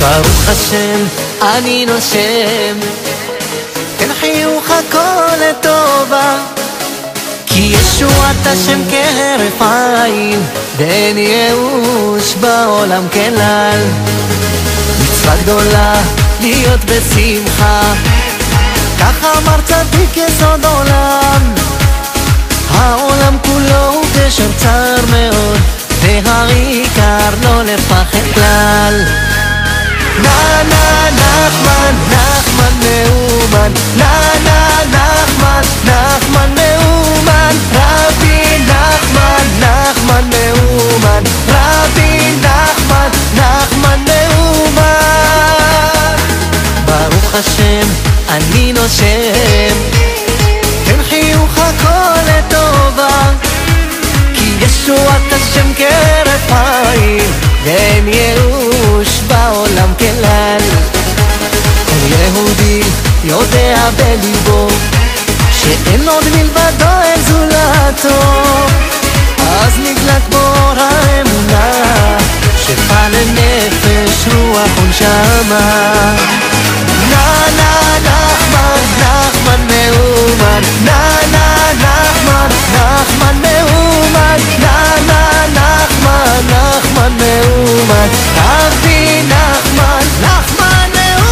ברוך השם, אני נושם, תן חיוך הכל לטובה, כי ישועת השם כהרף עין, ואין ייאוש בעולם כלל. מצווה גדולה להיות בשמחה, כך אמר צדיק יסוד עולם. העולם כולו הוא גשר צר מאוד, והעיקר לא לפחד כלל. נה נה נחמן, נחמן מאומן, נה נה נחמן, נחמן מאומן, רבי נחמן, נחמן מאומן, רבי נחמן, נחמן מאומן. ברוך השם, אני נושם, תן חיוך הכל לטובה, כי ישועת השם כהרף עין, ואין ייאוש בעולם כלל. כל יהודי יודע בליבו שאין עוד מלבדו אל זולתו, אז נדלק באור האמונה, שפע לנפש רוח ונשמה. נה נה נחמן, נחמן מאומן, נה נה נחמן, נחמן מאומן, נה נה נחמן, נחמן מאומן, רבי נחמן, נחמן מאומן.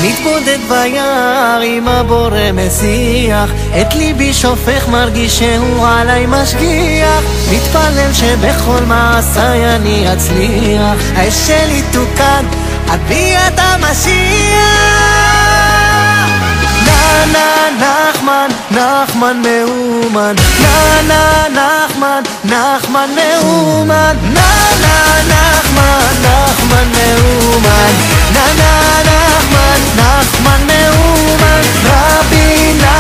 מתבודד ביער עם הבורא משיח, את ליבי שופך מרגיש שהוא עליי משגיח, מתפלל שבכל מעשיי אני אצליח, האש שלי תוקד אביא את המשיח. נה נה נחמן, נחמן מאומן, נה נה נחמן, נחמן מאומן, נה נה נחמן, נחמן מאומן, נה נה נחמן, נחמן מאומן, רבי נחמן.